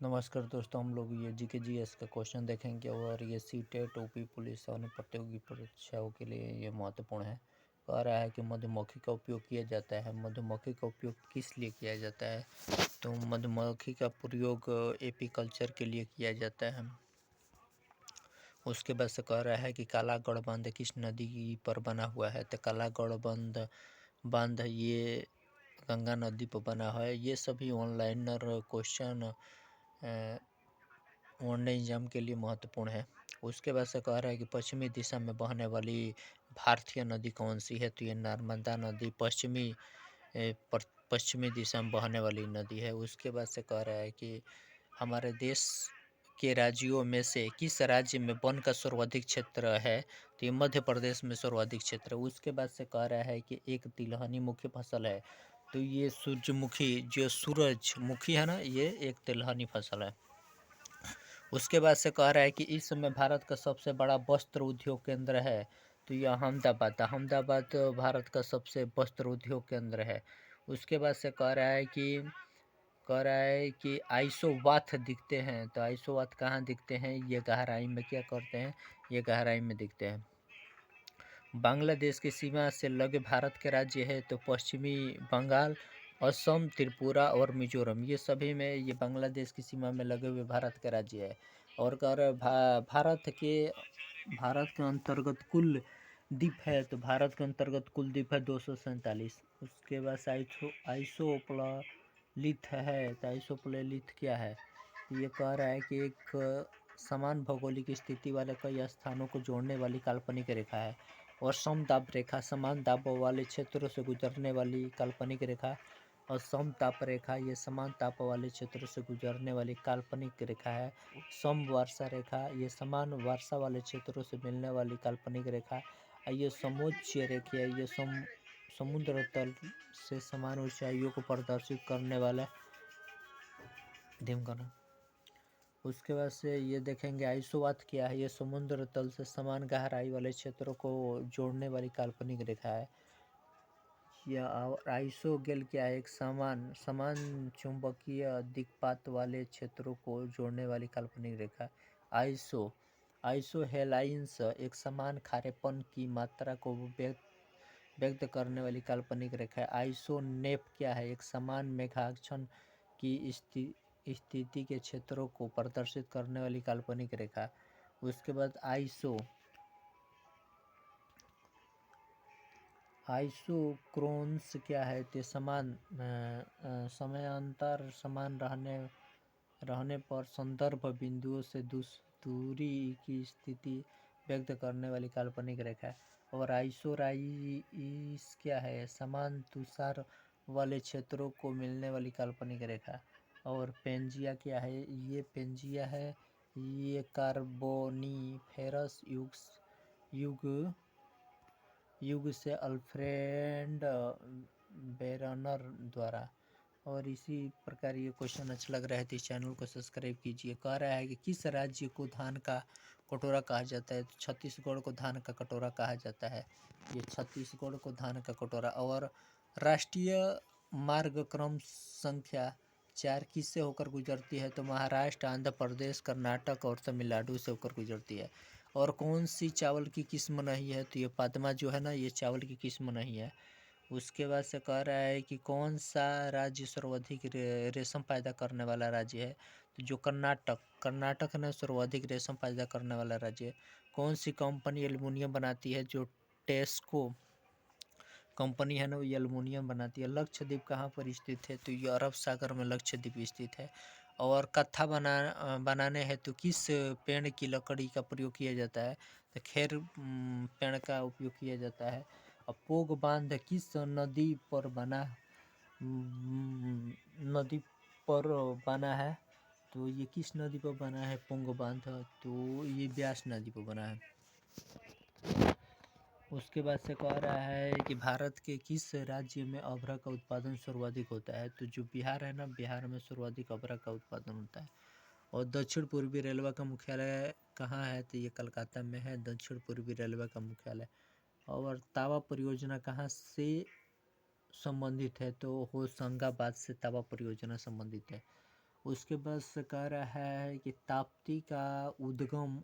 नमस्कार दोस्तों, हम लोग ये जीके जीएस का क्वेश्चन देखेंगे और ये सीटेट ओपी पुलिस और अन्य प्रतियोगी परीक्षाओं के लिए ये महत्वपूर्ण है। कह रहा है कि मधुमक्खी का उपयोग किया जाता है। मधुमक्खी का उपयोग किस लिए किया जाता है? तो मधुमक्खी का प्रयोग एपीकल्चर के लिए किया जाता है। उसके बाद से कह रहा है कि कालागढ़ बांध किस नदी पर बना हुआ है? तो कालागढ़ बांध ये गंगा नदी पर बना है। ये सभी ऑनलाइनर क्वेश्चन ऑनलाइन एग्जाम के लिए महत्वपूर्ण है। उसके बाद से कह रहा है कि पश्चिमी दिशा में बहने वाली भारतीय नदी कौन सी है? तो ये नर्मदा नदी पश्चिमी दिशा में बहने वाली नदी है। उसके बाद से कह रहा है कि हमारे देश के राज्यों में से किस राज्य में वन का सर्वाधिक क्षेत्र है? तो ये मध्य प्रदेश में सर्वाधिक क्षेत्र है। उसके बाद से कह रहा है कि एक तिलहनी मुख्य फसल है। तो ये सूरजमुखी, जो सूरजमुखी है ना, ये एक तिलहनी फसल है। उसके बाद से कह रहा है कि इस समय भारत का सबसे बड़ा वस्त्र उद्योग केंद्र है। तो यह अहमदाबाद भारत का सबसे वस्त्र उद्योग केंद्र है। उसके बाद से कह रहा है कि आइसोवाथ दिखते हैं। तो आइसोवाथ कहाँ दिखते हैं? ये गहराई में क्या करते हैं? ये गहराई में दिखते हैं। बांग्लादेश की सीमा से लगे भारत के राज्य है। तो पश्चिमी बंगाल, असम, त्रिपुरा और मिजोरम, ये सभी में ये बांग्लादेश की सीमा में लगे हुए भारत के राज्य है। और कह रहे भारत के अंतर्गत कुल द्वीप है। तो भारत के अंतर्गत कुल द्वीप है 247। उसके बाद आइसोप्लालिथ है। तो आइसोप्लालिथ क्या है? ये कह रहा है कि एक समान भौगोलिक स्थिति वाले कई स्थानों को जोड़ने वाली काल्पनिक रेखा है। और समताप रेखा, समान दाब वाले क्षेत्रों से गुजरने वाली काल्पनिक रेखा। और समताप रेखा, ये समान ताप वाले क्षेत्रों से गुजरने वाली काल्पनिक रेखा है। समवर्षा रेखा, ये समान वर्षा वाले क्षेत्रों से मिलने वाली काल्पनिक रेखा। ये समोच्च रेखा है, ये समुद्र तल से समान ऊंचाइयों को प्रदर्शित करने वाला धिमकना। उसके बाद से ये देखेंगे आइसोवाथ क्या है? ये समुद्र तल से समान गहराई वाले क्षेत्रों को जोड़ने वाली काल्पनिक रेखा है। या आइसोगेल क्या है? एक समान चुंबकीय दिक्पात वाले क्षेत्रों को जोड़ने वाली काल्पनिक रेखा। आइसोहेलाइंस एक समान खारेपन की मात्रा को व्यक्त करने वाली काल्पनिक रेखा है। आइसोनेप क्या है? एक समान मेघाच्छन्न की स्थिति के क्षेत्रों को प्रदर्शित करने वाली काल्पनिक रेखा। उसके बाद आइसोक्रोन्स क्या है? तो समयांतर समान रहने पर संदर्भ बिंदुओं से दूरी की स्थिति व्यक्त करने वाली काल्पनिक रेखा है। और आइसोराइस क्या है? समान तुषार वाले क्षेत्रों को मिलने वाली काल्पनिक रेखा। और पेंजिया क्या है? ये पेंजिया है, ये कार्बोनीफेरस युग से अल्फ्रेड बेरनर द्वारा। और इसी प्रकार ये क्वेश्चन अच्छा लग रहा है तो इस चैनल को सब्सक्राइब कीजिए। कह रहा है कि किस राज्य को धान का कटोरा कहा जाता है? तो छत्तीसगढ़ को धान का कटोरा कहा जाता है। ये छत्तीसगढ़ को धान का कटोरा। और राष्ट्रीय मार्ग क्रम संख्या 4 किससे होकर गुजरती है? तो महाराष्ट्र, आंध्र प्रदेश, कर्नाटक और तमिलनाडु से होकर गुजरती है। और कौन सी चावल की किस्म नहीं है? तो ये पद्मा जो है ना, ये चावल की किस्म नहीं है। उसके बाद से कह रहा है कि कौन सा राज्य सर्वाधिक रेशम पैदा करने वाला राज्य है? तो जो कर्नाटक ने सर्वाधिक रेशम पैदा करने वाला राज्य है। कौन सी कंपनी एल्युमिनियम बनाती है? जो टेस्को कंपनी है ना, वो एल्युमिनियम बनाती है। लक्षद्वीप कहाँ पर स्थित है? तो ये अरब सागर में लक्षद्वीप स्थित है। और कत्था बनाने हेतु किस पेड़ की लकड़ी का प्रयोग किया जाता है? तो खेर पेड़ का उपयोग किया जाता है। और पोग बांध किस नदी पर बना है? तो ये किस नदी पर बना है पोंग बांध? तो ये ब्यास नदी पर बना है। उसके बाद से कह रहा है कि भारत के किस राज्य में अभ्रा का उत्पादन सर्वाधिक होता है? तो जो बिहार है ना, बिहार में सर्वाधिक अभ्रा का उत्पादन होता है। और दक्षिण पूर्वी रेलवे का मुख्यालय कहाँ है? तो ये कलकत्ता में है, दक्षिण पूर्वी रेलवे का मुख्यालय। और तावा परियोजना कहाँ से संबंधित है? तो होशंगाबाद से तावा परियोजना संबंधित है। उसके बाद से कह रहा है कि ताप्ती का उद्गम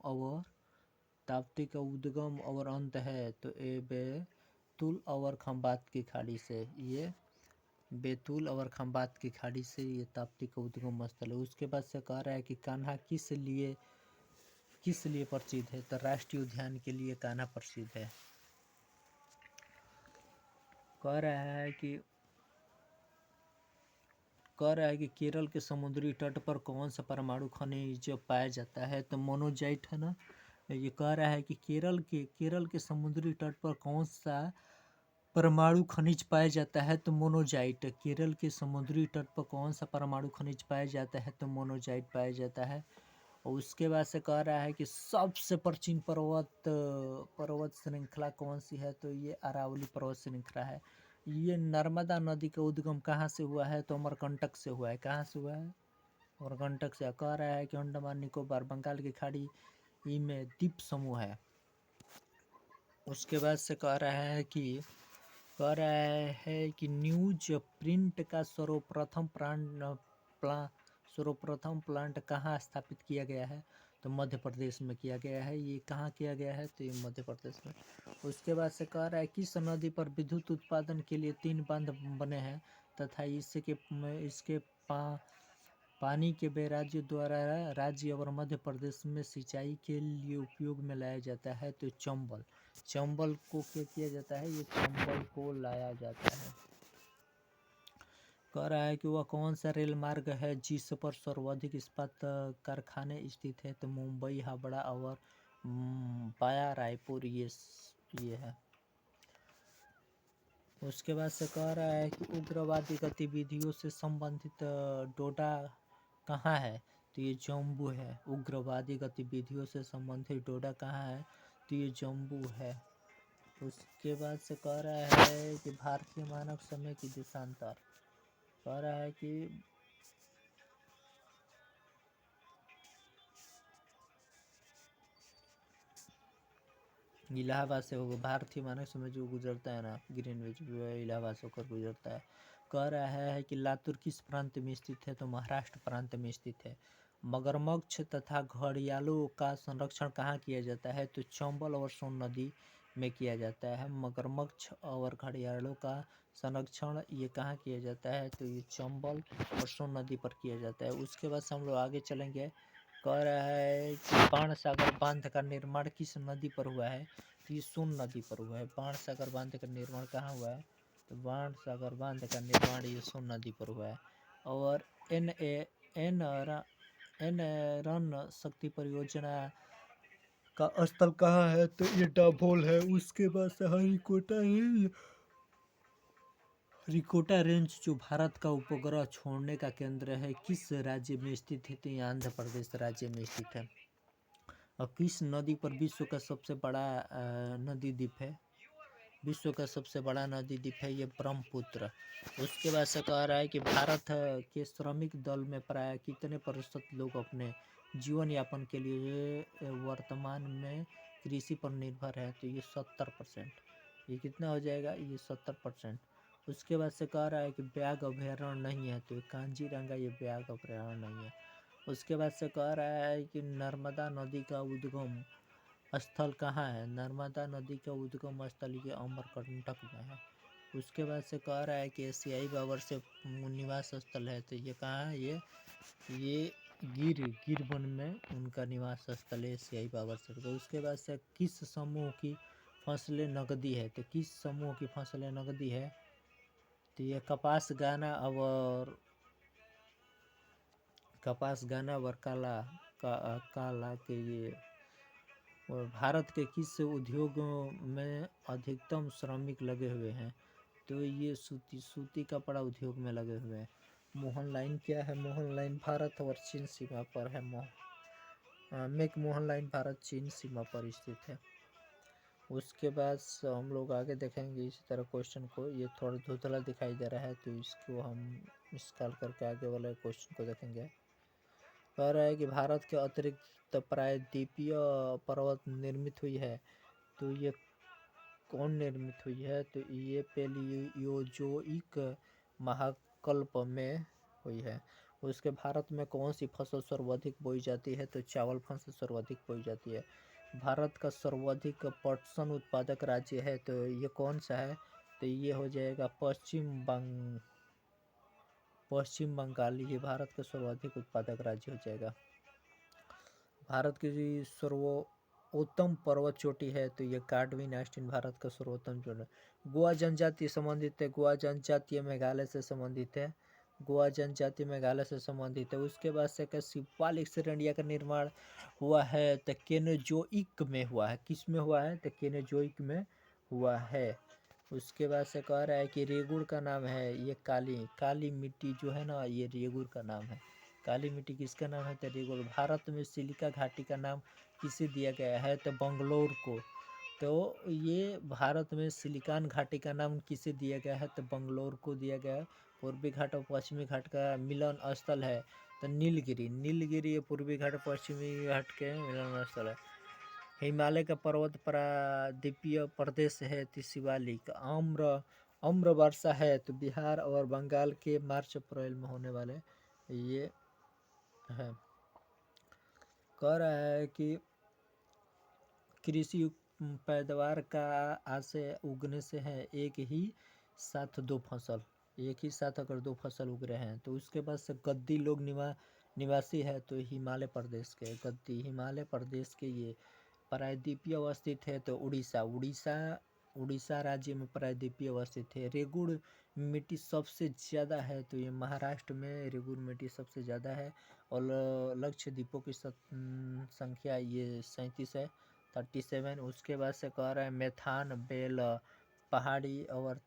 और अंत है तो ये बैतूल और खंबात की खाड़ी से, ये बैतूल और खंबात की खाड़ी से ये ताप्ती का उद्गम स्थल है। उसके बाद से कह रहा है कि कान्हा किस लिए प्रसिद्ध है, तो राष्ट्रीय उद्यान के लिए कान्हा प्रसिद्ध है। कह रहा है कि केरल के समुद्री तट पर कौन सा परमाणु खनिज पाया जाता है, तो मोनोजाइट है ना। ये कह रहा है कि केरल के समुद्री तट पर कौन सा परमाणु खनिज पाया जाता है, तो मोनोजाइट। केरल के समुद्री तट पर कौन सा परमाणु खनिज पाया जाता है, तो मोनोजाइट पाया जाता है। और उसके बाद से कह रहा है कि सबसे प्राचीन पर्वत श्रृंखला कौन सी है, तो ये अरावली पर्वत श्रृंखला है। ये नर्मदा नदी का उद्गम कहाँ से हुआ है, तो अमरकंटक से हुआ है। कहाँ से हुआ है, अमरकंटक से। कह रहा है कि अंडमान निकोबार बंगाल की खाड़ी में द्वीप समूह है। उसके बाद से कह रहा है कि न्यूज प्रिंट का सर्वप्रथम प्लांट कहाँ स्थापित किया गया है, तो मध्य प्रदेश में किया गया है। ये कहाँ किया गया है, तो ये मध्य प्रदेश में। उसके बाद से कह रहा है किस नदी पर विद्युत उत्पादन के लिए 3 बांध बने हैं तथा इसके पानी के बैराज द्वारा राज्य और मध्य प्रदेश में सिंचाई के लिए उपयोग में लाया जाता है, तो चंबल को क्या किया जाता है, ये चंबल को लाया जाता है। कह रहा है कि वह कौन सा रेल मार्ग है जिस पर सर्वाधिक इस्पात कारखाने स्थित है, तो मुंबई, हावड़ा और वाया रायपुर ये है। उसके बाद से कह रहा है कि उग्रवादी गतिविधियों से संबंधित डोडा कहाँ है, तो ये जम्मू है। उग्रवादी गतिविधियों से संबंधित डोडा कहाँ है, तो ये जम्मू है। उसके बाद से कह रहा है कि भारतीय मानक समय की देशांतर। कह रहा है कि इलाहाबाद से होगा, भारतीय मानक समय जो गुजरता है ना, ग्रीनविच, इलाहाबाद से होकर गुजरता है। कह रहा है कि लातूर किस प्रांत में स्थित है, तो महाराष्ट्र प्रांत में स्थित है। मगरमच्छ तथा घड़ियालों का संरक्षण कहाँ किया जाता है, तो चंबल और सोन नदी में किया जाता है। मगरमच्छ और घड़ियालों का संरक्षण ये कहाँ किया जाता है, तो ये चंबल और सोन नदी पर किया जाता है। उसके बाद से हम लोग आगे चलेंगे। कह रहा है कि बाणसागर बांध का निर्माण किस नदी पर हुआ है, तो ये सोन नदी पर हुआ है। बाणसागर बांध का निर्माण कहाँ हुआ है, तो बाणसागर बांध का निर्माण ये सोन नदी पर हुआ है। और एन रन शक्ति परियोजना का स्थल कहाँ है, तो ये डाभोल है। उसके बाद से रिकोटा रेंज जो भारत का उपग्रह छोड़ने का केंद्र है, किस राज्य में स्थित है, तो ये आंध्र प्रदेश राज्य में स्थित है। और किस नदी पर विश्व का सबसे बड़ा नदी द्वीप है, विश्व का सबसे बड़ा नदी द्वीप है ये ब्रह्मपुत्र। उसके बाद से कह रहा है कि भारत के श्रमिक दल में प्राय कितने प्रतिशत लोग अपने जीवन यापन के लिए वर्तमान में कृषि पर निर्भर है, तो ये 70%। ये कितना हो जाएगा, ये 70%। उसके बाद से कह रहा है कि व्याघ्र अभयारण्य नहीं है, तो कांजीरंगा ये व्याघ्र अभयारण्य नहीं है। उसके बाद से कह रहा है कि नर्मदा नदी का उद्गम स्थल कहाँ है, नर्मदा नदी का उद्गम स्थल ये अमरकंटक में है। उसके बाद से कह रहा है कि एशियाई बाबर से निवास स्थल है, तो ये कहाँ है, ये गिर वन में उनका निवास स्थल है, एशियाई बाबर से। तो उसके बाद से किस समूह की फसलें नकदी है, तो किस समूह की फसलें नकदी है, तो ये कपास, गाना और काला के ये। और भारत के किस उद्योगों में अधिकतम श्रमिक लगे हुए हैं, तो ये सूती कपड़ा उद्योग में लगे हुए हैं। मोहन लाइन क्या है, मोहन लाइन भारत और चीन सीमा पर है। मेक मोहन लाइन भारत चीन सीमा पर स्थित है। उसके बाद हम लोग आगे देखेंगे इसी तरह क्वेश्चन को। ये थोड़ा धुंधला दिखाई दे रहा है, तो इसको हम निकाल करके आगे वाले क्वेश्चन को देखेंगे। कह रहा है कि भारत के अतिरिक्त प्राय द्वीपीय पर्वत निर्मित हुई है, तो ये कौन निर्मित हुई है, तो ये पैलियोजोइक महाकल्प में हुई है। उसके भारत में कौन सी फसल सर्वाधिक बोई जाती है? तो चावल फसल सर्वाधिक बोई जाती है। भारत का सर्वाधिक पटसन उत्पादक राज्य है तो ये कौन सा है? तो ये हो जाएगा पश्चिम बंगाल। ये भारत का सर्वाधिक उत्पादक राज्य हो जाएगा। भारत की सर्वोत्तम पर्वत चोटी है तो ये कार्डविन आइसलैंड भारत का सर्वोत्तम चोटी है। गोवा जनजाति संबंधित है। गोवा जनजातीय मेघालय से संबंधित है। गोवा जनजाति मेघालय से संबंधित है। उसके बाद से शिवालिक श्रेणिया का निर्माण हुआ है तो केनेजोइक में हुआ है। किस में हुआ है? तो केनेजोइक में हुआ है। उसके बाद से कह रहा है कि रेगुड़ का नाम है ये काली मिट्टी जो है ना, ये रेगुड़ का नाम है। काली मिट्टी किसका नाम है? तो रेगुड़। भारत में सिलिका घाटी का नाम किसे दिया गया है? तो बंगलोर को। तो ये भारत में सिलिकॉन घाटी का नाम किसे दिया गया है? तो बंगलोर को दिया गया है। पूर्वी घाट और पश्चिमी घाट का मिलन स्थल है तो नीलगिरी ये पूर्वी घाट पश्चिमी घाट के मिलन स्थल है। हिमालय का पर्वत प्रायद्वीपीय प्रदेश है तो शिवालिक। आम्र वर्षा है तो बिहार और बंगाल के मार्च अप्रैल में होने वाले ये है। कह रहा है कि कृषि पैदावार का आशय उगने से है एक ही साथ दो फसल। एक ही साथ अगर दो फसल उग रहे हैं तो उसके बाद से गद्दी लोग निवासी है तो हिमालय प्रदेश के गद्दी हिमालय प्रदेश के ये प्रायद्वीपीय अवस्थित है तो उड़ीसा राज्य में प्रायद्वीपीय अवस्थित है। रेगुड़ मिट्टी सबसे ज़्यादा है तो ये महाराष्ट्र में रेगुड़ मिट्टी सबसे ज़्यादा है। और लक्षद्वीपों की संख्या ये 37 है 37। उसके बाद से कह रहा है मेथान बेल पहाड़ी और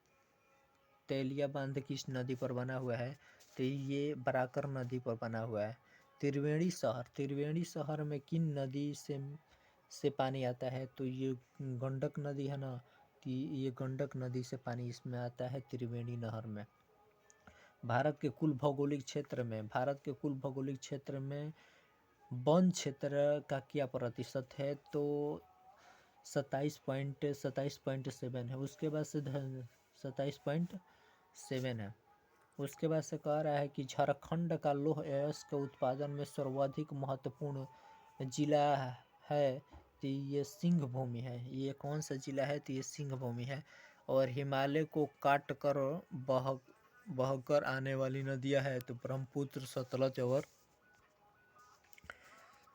तेलिया बांध किस नदी पर बना हुआ है? तो ये बराकर नदी पर बना हुआ है। त्रिवेणी शहर में किन नदी से पानी आता है? तो ये गंडक नदी है ना, कि ये गंडक नदी से पानी इसमें आता है त्रिवेणी नहर में। भारत के कुल भौगोलिक क्षेत्र में वन क्षेत्र का क्या प्रतिशत है? तो 27.7 है। उसके बाद से 27.7 है। उसके बाद से कह रहा है कि झारखंड का लौह अयस्क उत्पादन में सर्वाधिक महत्वपूर्ण जिला है तो ये सिंह भूमि है। ये कौन सा जिला है? तो ये सिंह भूमि है। और हिमालय को काट कर बहकर आने वाली नदियां है तो ब्रह्मपुत्र सतलज और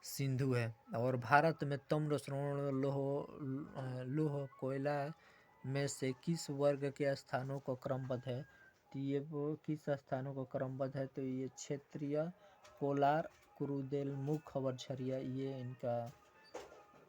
सिंधु है। और भारत में ताम्र स्वर्ण लौह कोयला में से किस वर्ग के स्थानों को क्रमबद्ध है? तो ये वो किस स्थानों को क्रमबद्ध है? तो ये क्षेत्रीय कोलार कुरुदेलमुख और झरिया ये इनका।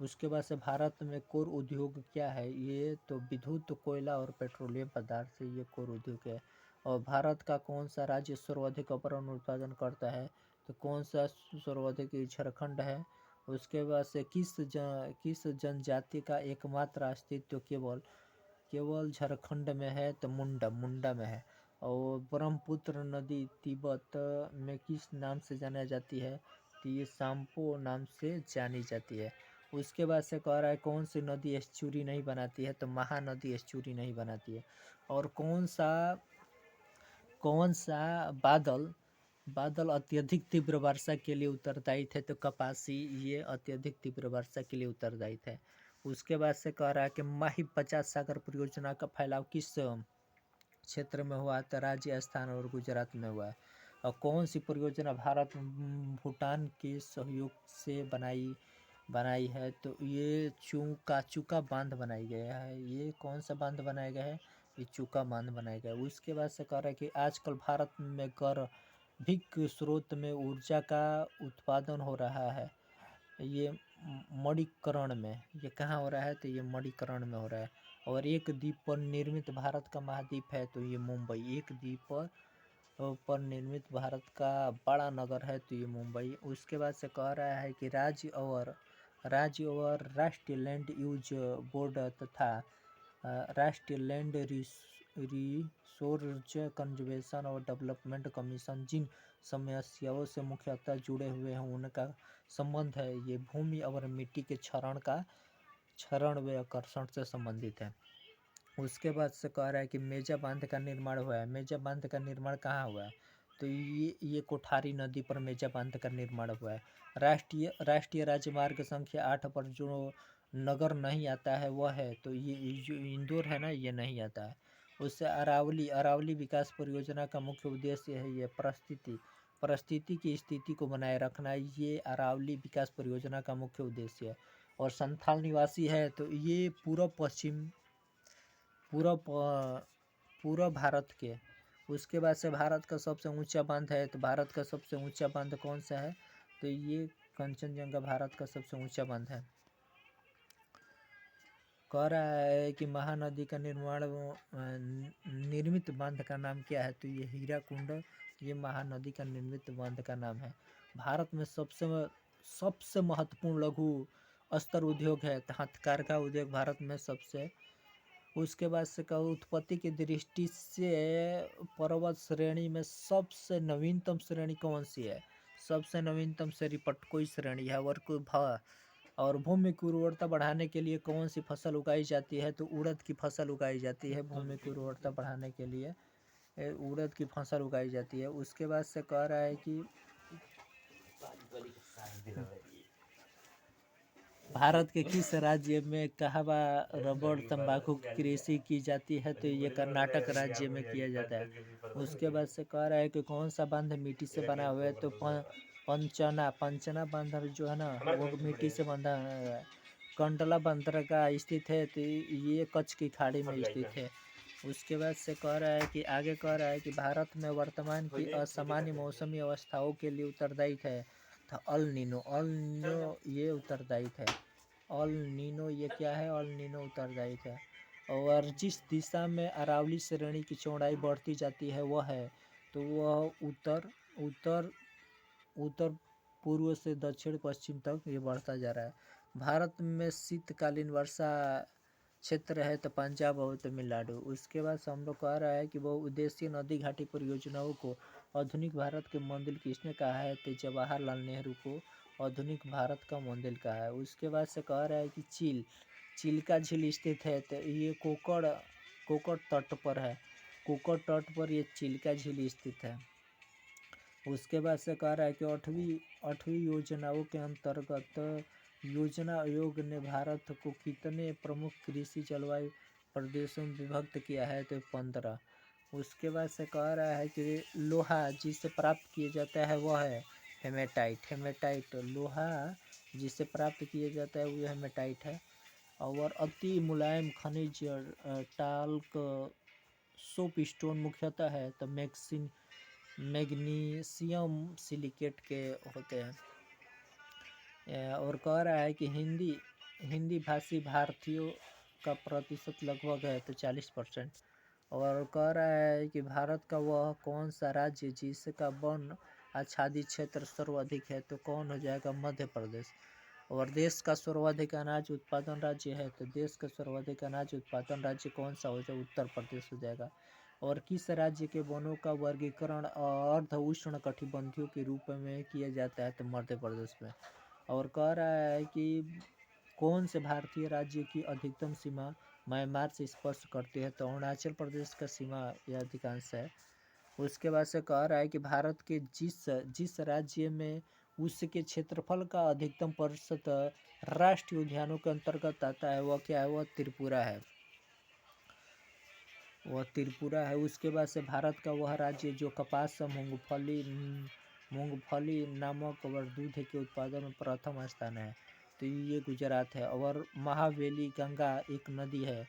उसके बाद से भारत में कोर उद्योग क्या है? ये तो विद्युत कोयला और पेट्रोलियम पदार्थ से ये कोर उद्योग है। और भारत का कौन सा राज्य सर्वाधिक अपर उत्पादन करता है? तो कौन सा सर्वाधिक? झारखंड है। उसके बाद से किस जनजाति का एकमात्र अस्तित्व केवल झारखंड में है? तो मुंडा में है। और ब्रह्मपुत्र नदी तिब्बत में किस नाम से जानी जाती है? तो ये सांपो नाम से जानी जाती है। उसके बाद से कह रहा है कौन सी नदी एस्चुरी नहीं बनाती है? तो महानदी एस्चुरी नहीं बनाती है। और कौन सा बादल अत्यधिक तीव्र वर्षा के लिए उत्तरदायी थे? तो कपासी ये अत्यधिक तीव्र वर्षा के लिए उत्तरदायी थे। उसके बाद से कह रहा है कि माही 50 सागर परियोजना का फैलाव किस क्षेत्र में हुआ? तो राजस्थान और गुजरात में हुआ है। और कौन सी परियोजना भारत भूटान के सहयोग से बनाई है? तो ये चूका बांध बनाई गया है। ये कौन सा बांध बनाया गया है? ये चूका बांध बनाया गया है। उसके बाद से कह रहा है कि आजकल भारत में गर्भिक स्रोत में ऊर्जा का उत्पादन हो रहा है। ये मणिकरण में। ये कहाँ हो रहा है? तो ये मणिकरण में हो रहा है। और एक द्वीप पर निर्मित भारत का महाद्वीप है तो ये मुंबई। एक द्वीप पर निर्मित भारत का बड़ा नगर है तो ये मुंबई। उसके बाद से कह रहा है कि राज्य और राष्ट्रीय लैंड यूज बोर्ड तथा राष्ट्रीय लैंड रिसोर्स कंजर्वेशन और डेवलपमेंट कमीशन जिन समस्याओं से मुख्यतः जुड़े हुए हैं उनका संबंध है ये भूमि और मिट्टी के क्षरण व आकर्षण से संबंधित है। उसके बाद से कह रहा है कि मेजा बांध का निर्माण हुआ है। मेजा बांध का निर्माण कहाँ हुआ है? तो ये कोठारी नदी पर मेजा बांध का निर्माण हुआ है। राष्ट्रीय राजमार्ग संख्या 8 पर जो नगर नहीं आता है वह है, तो ये जो इंदौर है ना, ये नहीं आता है। उससे अरावली विकास परियोजना का मुख्य उद्देश्य है ये परिस्थिति की स्थिति को बनाए रखना, ये अरावली विकास परियोजना का मुख्य उद्देश्य है। और संथाल निवासी है, तो ये पूरा भारत के। उसके बाद से भारत का सबसे ऊंचा बांध है, तो भारत का सबसे ऊंचा बांध कौन सा है, तो ये कंचनजंगा भारत का सबसे ऊंचा बांध है। कह रहा है कि महानदी का निर्मित बांध का नाम क्या है, तो ये हीराकुंड, ये महानदी का निर्मित बांध का नाम है। भारत में सबसे महत्वपूर्ण लघु स्तर उद्योग है, हथकरघा उद्योग भारत में सबसे। उसके बाद से कहो उत्पत्ति की दृष्टि से पर्वत श्रेणी में सबसे नवीनतम श्रेणी कौन सी है, सबसे नवीनतम श्रेणी पटकोई श्रेणी है। और भूमि की उर्वरता बढ़ाने के लिए कौन सी फसल उगाई जाती है, तो उड़द की फसल उगाई जाती है। भूमि की उर्वरता बढ़ाने के लिए उड़द की फसल उगाई जाती है। उसके बाद से कह रहा है कि भारत के किस राज्य में कहवा रबड़ तंबाकू की कृषि की जाती है, तो ये कर्नाटक राज्य में किया जाता है। उसके बाद से कह रहा है कि कौन सा बांध मिट्टी से बना हुआ है, तो पंचना बांध जो है ना, वो मिट्टी से बंधा है। कंडला बंदरगाह स्थित है, तो ये कच्छ की खाड़ी में स्थित है। उसके बाद से कह रहा है कि आगे कह रहा है कि भारत में वर्तमान की असामान्य मौसमी अवस्थाओं के लिए उत्तरदायी है, तो अल नीनो ये उत्तरदायी है। अल नीनो ये क्या है, अल नीनो उत्तरदायी है। और जिस दिशा में अरावली श्रेणी की चौड़ाई बढ़ती जाती है वह है, तो वह उत्तर पूर्व से दक्षिण पश्चिम तक ये बढ़ता जा रहा है। भारत में शीतकालीन वर्षा क्षेत्र है, तो पंजाब और तमिलनाडु। उसके बाद से हम लोग कह रहा है कि बहुउद्देशीय नदी घाटी परियोजनाओं को आधुनिक भारत के मंदिर किसने कहा है, तो जवाहरलाल नेहरू को आधुनिक भारत का मंदिर कहा है। उसके बाद से कह रहा है कि चिल्का झील स्थित है, तो ये कोकड़ तट पर है। कोकड़ तट पर ये चिल्का झील स्थित है। उसके बाद से कह रहा है कि आठवीं योजनाओं के अंतर्गत योजना आयोग ने भारत को कितने प्रमुख कृषि जलवायु प्रदेशों में विभक्त किया है, तो 15। उसके बाद से कह रहा है कि लोहा जिसे प्राप्त किया जाता है वह है हेमेटाइट। लोहा जिसे प्राप्त किया जाता है वह हेमेटाइट है। और अति मुलायम खनिज टाल्क सोपस्टोन मुख्यतः है, तो मैग्नीशियम सिलिकेट के होते हैं। और कह रहा है कि हिंदी भाषी भारतीयों का प्रतिशत लगभग है, तो 40%। और कह रहा है कि भारत का वह कौन सा राज्य जिसका वन आच्छादित क्षेत्र सर्वाधिक है, तो कौन हो जाएगा, मध्य प्रदेश। और देश का सर्वाधिक अनाज उत्पादन राज्य है, तो देश का सर्वाधिक अनाज उत्पादन राज्य कौन सा हो जाएगा, उत्तर प्रदेश हो जाएगा। और किस राज्य के वनों का वर्गीकरण अर्ध उष्ण कटिबंधीय के रूप में किया जाता है, तो मध्य प्रदेश में। और कह रहा है कि कौन से भारतीय राज्य की अधिकतम सीमा म्यांमार से स्पर्श करती है, तो अरुणाचल प्रदेश का सीमा यह अधिकांश है। उसके बाद से कह रहा है कि भारत के जिस राज्य में उसके क्षेत्रफल का अधिकतम प्रतिशत राष्ट्रीय उद्यानों के अंतर्गत आता है वह क्या है, वह त्रिपुरा है। उसके बाद से भारत का वह राज्य जो कपास मूंगफली नामक और दूध के उत्पादन में प्रथम स्थान है, तो ये गुजरात है। और महावेली गंगा एक नदी है,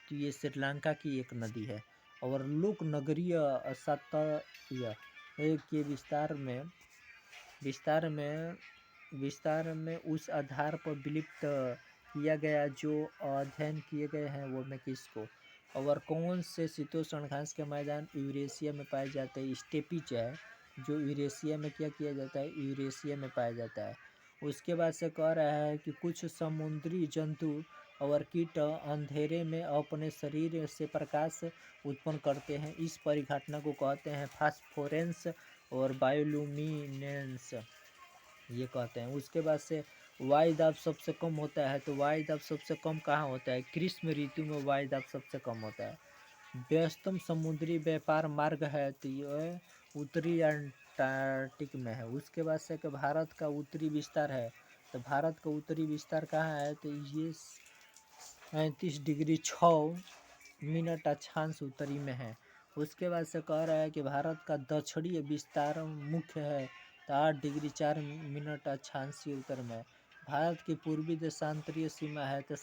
तो ये श्रीलंका की एक नदी है। और लोक नगरीय सातत्य के विस्तार में उस आधार पर विलिप्त किया गया जो अध्ययन किए गए हैं वो में किसको। और कौन से शीतोष्ण घास के मैदान यूरेशिया में पाए जाते हैं, स्टेपीज है जो यूरेशिया में क्या किया जाता है, यूरेशिया में पाया जाता है। उसके बाद से कह रहा है कि कुछ समुद्री जंतु और कीट अंधेरे में अपने शरीर से प्रकाश उत्पन्न करते हैं, इस परिघटना को कहते हैं फास्फोरेंस और बायोलुमिनेंस, ये कहते हैं। उसके बाद से वायुदाब सबसे कम होता है, तो वायुदाब सबसे कम कहाँ होता है, ग्रीष्म ऋतु में वायुदाब सबसे कम होता है। व्यस्तम समुद्री व्यापार मार्ग है तो ये उत्तरी अंटार्कटिक में है। उसके बाद से कि भारत का उत्तरी विस्तार है, तो भारत का उत्तरी विस्तार कहाँ है, तो ये 37 डिग्री 6 मिनट अक्षांश उत्तरी में है। उसके बाद से कह रहा है कि भारत का दक्षिणी विस्तार मुख्य है, तो 8 डिग्री 4 मिनट अक्षांशीय उत्तर में। भारत की पूर्वी देशांतरीय सीमा है तो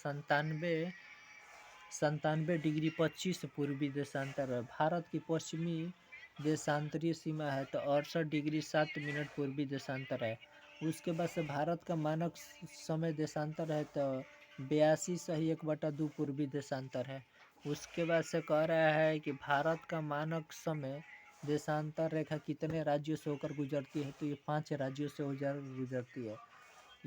97 डिग्री 25 पूर्वी देशांतर है। भारत की पश्चिमी देशांतरीय सीमा है तो 68 डिग्री 7 मिनट पूर्वी देशांतर है। उसके बाद से भारत का मानक समय देशांतर है तो 82 1/2 पूर्वी देशांतर है। उसके बाद से कह रहा है कि भारत का मानक समय देशांतर रेखा कितने राज्यों से होकर गुजरती है, तो ये 5 राज्यों से होकर गुजरती है।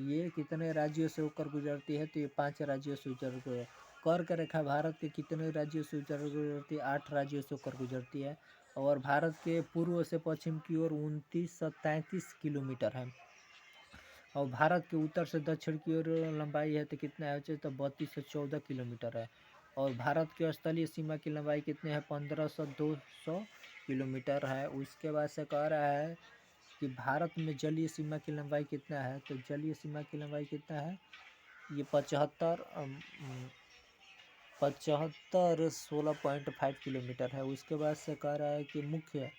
ये कितने राज्यों से होकर गुजरती है, तो ये 5 राज्यों से होकर। कर्क रेखा भारत के कितने राज्यों से होकर गुजरती है, 8 राज्यों से होकर गुजरती है। और भारत के पूर्व से पश्चिम की ओर 2933 किलोमीटर है। और भारत के उत्तर से दक्षिण की ओर लंबाई है तो कितना है, तो 32 से 14 किलोमीटर है। और भारत के स्थलीय सीमा की लंबाई कितनी है, 1500-200 किलोमीटर है। उसके बाद से कह रहा है कि भारत में जलीय सीमा की लंबाई कितना है, तो जलीय सीमा की लंबाई कितना है, ये 16.5 किलोमीटर है। उसके बाद से कह रहा है कि मुख्य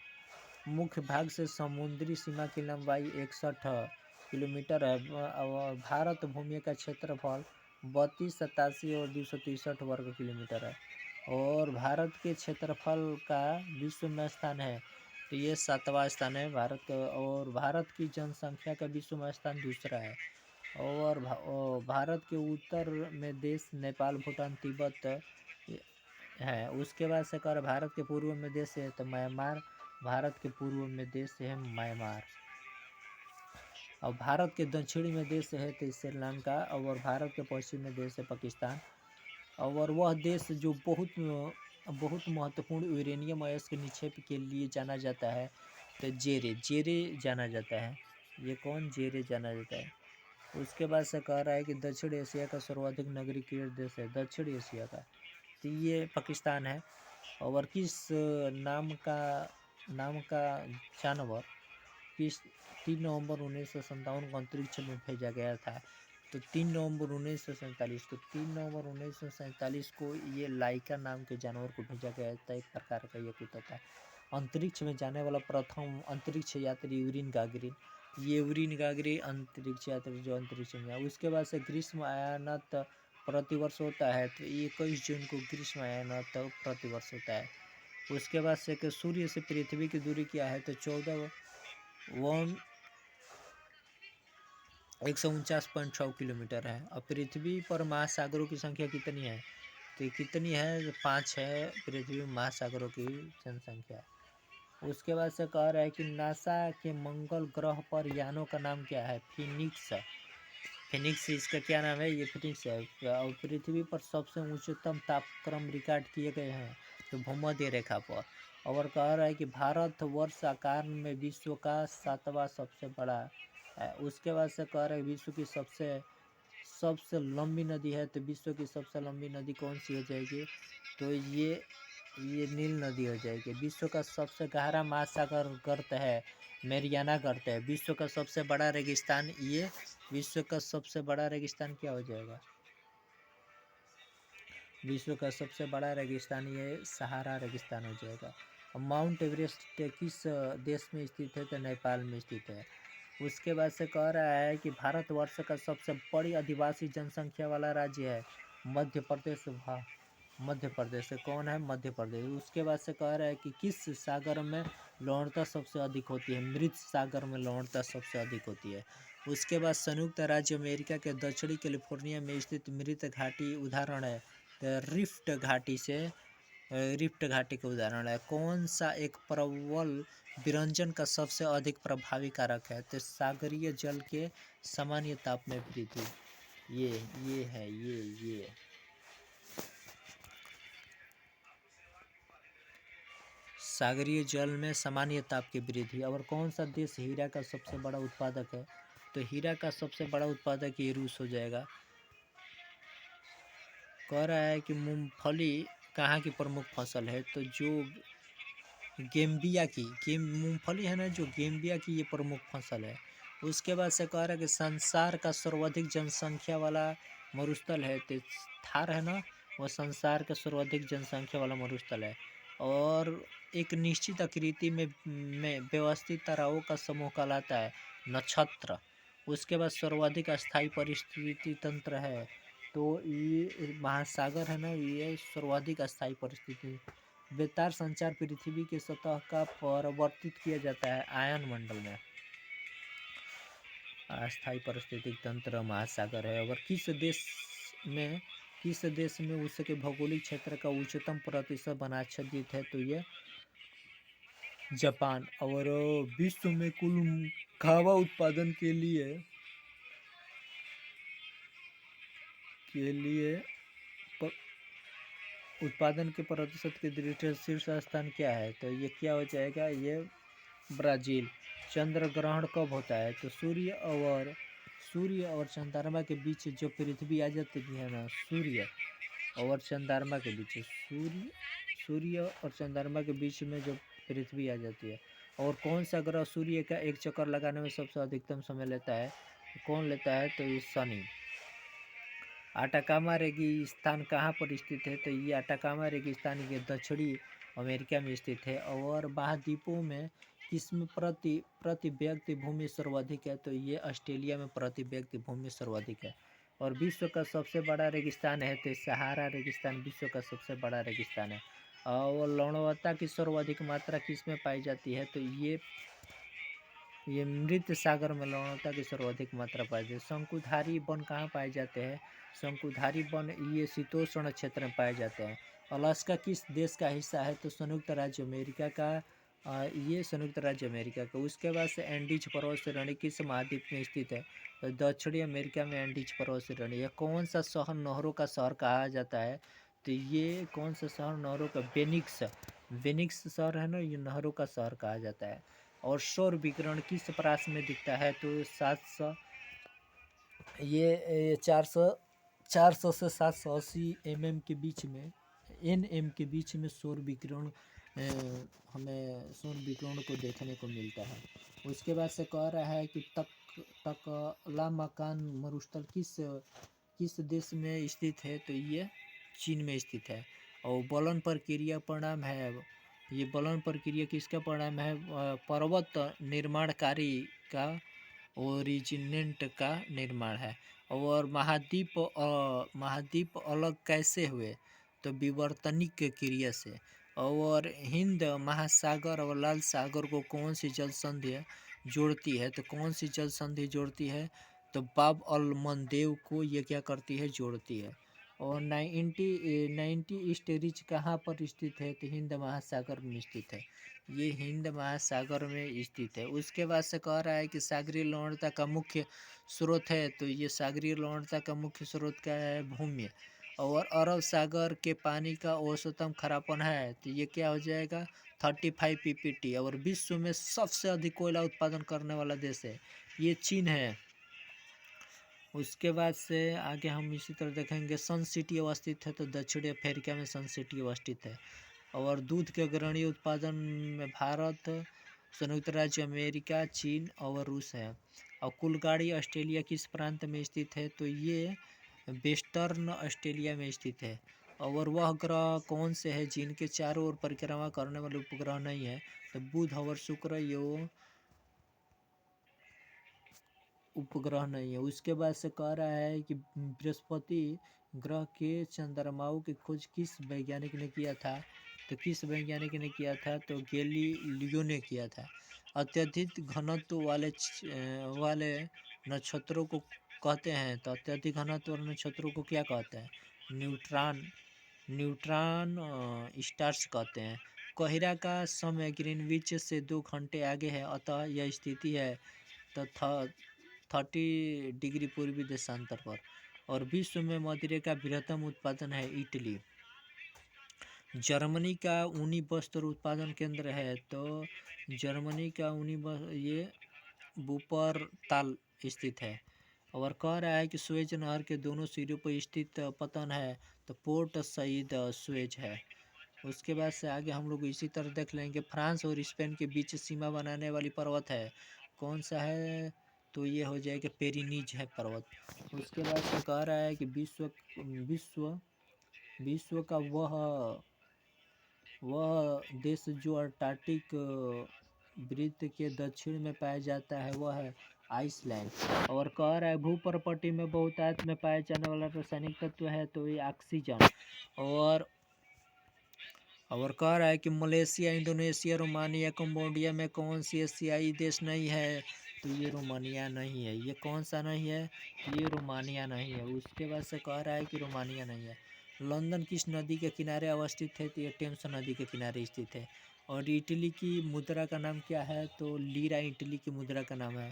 भाग से समुद्री सीमा की लंबाई 61 किलोमीटर है। और भारत भूमि का क्षेत्रफल 32, 87 और 263 वर्ग किलोमीटर है। और भारत के क्षेत्रफल का विश्व में स्थान है, तो ये 7वां स्थान है भारत का। और भारत की जनसंख्या का विश्व में स्थान दूसरा है। और भारत के उत्तर में देश नेपाल, भूटान, तिब्बत है। उसके बाद से कर भारत के पूर्व में देश है तो म्यांमार, भारत के पूर्व में देश है म्यांमार। और भारत के दक्षिणी में देश है तो श्रीलंका। और भारत के पश्चिम में देश है पाकिस्तान। और वह देश जो बहुत महत्वपूर्ण यूरेनियम अयस्क निक्षेप के लिए जाना जाता है, तो जेरे जाना जाता है। ये कौन, जेरे जाना जाता है। उसके बाद से कह रहा है कि दक्षिण एशिया का सर्वाधिक नगरीकृत देश है, दक्षिण एशिया का, तो ये पाकिस्तान है। और किस नाम का जानवर किस 3 नवंबर 1957 को अंतरिक्ष में भेजा गया था, तो 3 नवंबर 1947 को ये लाइका नाम के जानवर को भेजा गया था। एक प्रकार का ये कुत्ता था। अंतरिक्ष में जाने वाला प्रथम अंतरिक्ष यात्री यूरिन गागरी अंतरिक्ष यात्री जो अंतरिक्ष में है। उसके बाद से ग्रीष्म आयानत प्रतिवर्ष होता है, तो 21 जून को ग्रीष्म आयानत प्रतिवर्ष होता है। उसके बाद से कि सूर्य से पृथ्वी की दूरी क्या है, तो 149.6 किलोमीटर है। और पृथ्वी पर महासागरों की संख्या कितनी है, तो कितनी है, 5 है पृथ्वी में महासागरों की जनसंख्या। उसके बाद से कह रहा है कि नासा के मंगल ग्रह पर यानों का नाम क्या है, फिनिक्स इसका क्या नाम है, ये फिनिक्स है। और पृथ्वी पर सबसे उच्चतम तापक्रम रिकॉर्ड किए गए हैं तो भूमध्य रेखा पर। और कह रहा है कि भारत वर्ष आकार में विश्व का 7वां सबसे बड़ा है। उसके बाद से कह रहा है विश्व की सबसे लंबी नदी है, तो विश्व की सबसे लंबी नदी कौन सी हो जाएगी, तो ये नील नदी हो जाएगी। विश्व का सबसे गहरा महासागर गर्त है मैरियाना गर्त है। विश्व का सबसे बड़ा रेगिस्तान विश्व का सबसे बड़ा रेगिस्तान क्या हो जाएगा, विश्व का सबसे बड़ा रेगिस्तान ये सहारा रेगिस्तान हो जाएगा। माउंट एवरेस्ट किस देश में स्थित है, तो नेपाल में स्थित है। उसके बाद से कह रहा है कि भारतवर्ष का सबसे बड़ी आदिवासी जनसंख्या वाला राज्य है मध्य प्रदेश। मध्य प्रदेश से कौन है, मध्य प्रदेश। उसके बाद से कह रहा है कि किस सागर में लवणता सबसे अधिक होती है, मृत सागर में लवणता सबसे अधिक होती है। उसके बाद संयुक्त राज्य अमेरिका के दक्षिणी कैलिफोर्निया में स्थित मृत घाटी उदाहरण है, रिफ्ट घाटी का उदाहरण है। कौन सा एक प्रबल विरंजन का सबसे अधिक प्रभावी कारक है, तो सागरीय जल के सामान्य ताप में वृद्धि। ये है ये सागरीय जल में सामान्य ताप की वृद्धि। और कौन सा देश हीरा का सबसे बड़ा उत्पादक है, तो हीरा का सबसे बड़ा उत्पादक ये रूस हो जाएगा। कह रहा है कि मूंगफली कहाँ की प्रमुख फसल है? तो जो मूंगफली है ना, जो गेम्बिया की ये प्रमुख फसल है। उसके बाद से कह रहा है कि संसार का सर्वाधिक जनसंख्या वाला मरुस्थल है, तो थार है ना, वो संसार का सर्वाधिक जनसंख्या वाला मरुस्थल है। और एक निश्चित आकृति में व्यवस्थित ताराओं का समूह कहलाता है नक्षत्र। उसके बाद सर्वाधिक अस्थायी परिस्थिति तंत्र है, तो ये महासागर है ना, ये सर्वाधिक अस्थायी परिस्थिति। बेतार संचार पृथ्वी की सतह का परिवर्तित किया जाता है आयन मंडल में। अस्थायी पारिस्थितिक तंत्र महासागर है। और किस देश में उसके भौगोलिक क्षेत्र का उच्चतम प्रतिशत वनाच्छादित है? तो ये जापान। और विश्व में कुल खावा उत्पादन के लिए उत्पादन के प्रतिशत के दृष्टि से शीर्ष स्थान क्या है? तो ये क्या हो जाएगा? ये ब्राज़ील। चंद्र ग्रहण कब होता है? तो सूर्य और चंद्रमा के बीच जो पृथ्वी आ जाती है ना, सूर्य और चंद्रमा के बीच, सूर्य और चंद्रमा के बीच में जो पृथ्वी आ जाती है। और कौन सा ग्रह सूर्य का एक चक्कर लगाने में सबसे अधिकतम समय लेता है? कौन लेता है? तो ये शनि। अटाकामा रेगिस्तान कहाँ पर स्थित है? तो ये अटाकामा रेगिस्तान के दक्षिणी अमेरिका में स्थित है। और महाद्वीपों में किसमें प्रति व्यक्ति भूमि सर्वाधिक है? तो ये ऑस्ट्रेलिया में प्रति व्यक्ति भूमि सर्वाधिक है। और विश्व का सबसे बड़ा रेगिस्तान है? तो सहारा रेगिस्तान विश्व का सबसे बड़ा रेगिस्तान है। और लवणता की सर्वाधिक मात्रा किसमें पाई जाती है? तो ये मृत सागर में लवणता की सर्वाधिक मात्रा पाई जाती है। शंकुधारी वन कहाँ पाए जाते हैं? शंकुधारी वन ये शीतोष्ण क्षेत्र में पाए जाते हैं। अलास्का किस देश का हिस्सा है? तो संयुक्त राज्य अमेरिका का। ये संयुक्त राज्य अमेरिका का। उसके बाद से एंडीज पर्वत श्रेणी किस महाद्वीप में स्थित है? तो दक्षिणी अमेरिका में एंडीज पर्वत श्रेणी है। कौन सा शहर नहरों का शहर कहा जाता है? तो ये कौन सा शहर नहरों का? वेनिक्स शहर है ना, ये नहरों का शहर कहा जाता है। और सौर विकिरण किस परास में दिखता है? तो 700 ये 400 से 780 mm के बीच में, nm के बीच में सौर विकिरण हमें सौर विकिरण को देखने को मिलता है। उसके बाद से कह रहा है कि तकलामकान मरुस्थल किस देश में स्थित है? तो ये चीन में स्थित है। और बलन प्रक्रिया परिणाम है, ये बलन प्रक्रिया किसका परिणाम है? पर्वत निर्माणकारी का ओरिजिनेंट का निर्माण है। और महाद्वीप अलग कैसे हुए? तो विवर्तनिक क्रिया से। और हिंद महासागर और लाल सागर को कौन सी जल संधि जोड़ती है? तो कौन सी जल संधि जोड़ती है? तो बाब अल मंदेव को ये क्या करती है? जोड़ती है। और 90 ईस्ट रिच कहाँ पर स्थित है? तो हिंद महासागर में स्थित है। ये हिंद महासागर में स्थित है। उसके बाद से कह रहा है कि सागरीय लवणता का मुख्य स्रोत है। तो ये सागरीय लवणता का मुख्य स्रोत क्या है? भूमि। और अरब सागर के पानी का औसतम खारापन है, तो ये क्या हो जाएगा? 35 ppt। और विश्व में सबसे अधिक कोयला उत्पादन करने वाला देश है, ये चीन है। उसके बाद से आगे हम इसी तरह देखेंगे सन सिटी अवस्थित है, तो दक्षिणी अफ्रीका में सन सिटी अवस्थित है। और दूध के अग्रणी उत्पादन में भारत, संयुक्त राज्य अमेरिका, चीन और रूस है। और कुलगाड़ी ऑस्ट्रेलिया किस प्रांत में स्थित है? तो ये वेस्टर्न ऑस्ट्रेलिया में स्थित है। और वह ग्रह कौन से है जिनके चारों ओर परिक्रमा करने वाले उपग्रह नहीं है? तो बुध और शुक्र ये उपग्रह नहीं है। उसके बाद से कह रहा है कि बृहस्पति ग्रह के चंद्रमाओं की खोज किस वैज्ञानिक ने किया था? तो किस वैज्ञानिक ने किया था? तो गैलीलियो ने किया था। अत्यधिक घनत्व वाले नक्षत्रों को कहते हैं, तो अत्यधिक घनत्व वाले नक्षत्रों को क्या कहते हैं? न्यूट्रॉन स्टार्स कहते हैं। कोहिरा का समय ग्रीनविच से 2 घंटे आगे है, अतः यह स्थिति है तो 30 डिग्री पूर्वी देशांतर पर। और विश्व में मदिरे का बृहत्तम उत्पादन है इटली। जर्मनी का ऊनी वस्त्र उत्पादन केंद्र है, तो जर्मनी का ऊनी ये वूपरताल स्थित है। और कह रहा है कि सुएज नहर के दोनों सिरों पर स्थित पतन है तो पोर्ट सईद सुएज है। उसके बाद से आगे हम लोग इसी तरह देख लेंगे। फ्रांस और स्पेन के बीच सीमा बनाने वाली पर्वत है, कौन सा है? तो ये हो जाएगा पेरिनीज है पर्वत। उसके बाद से कह रहा है कि विश्व विश्व का वह देश जो अंटार्कटिक वृत्त के दक्षिण में पाया जाता है वह है आइसलैंड। और कह रहा है भूप्रपट्टी में बहुतायत में पाया जाने वाला रासायनिक तत्व है तो ये ऑक्सीजन। और कह रहा है कि मलेशिया, इंडोनेशिया, रोमानिया, कंबोडिया में कौन सी एशियाई देश नहीं है? तो ये रोमानिया नहीं है। ये कौन सा नहीं है? ये रोमानिया नहीं है। उसके बाद से कह रहा है कि रोमानिया नहीं है। लंदन किस नदी के किनारे अवस्थित है? तो ये टेम्स नदी के किनारे स्थित है। और इटली की मुद्रा का नाम क्या है? तो लीरा इटली की मुद्रा का नाम है।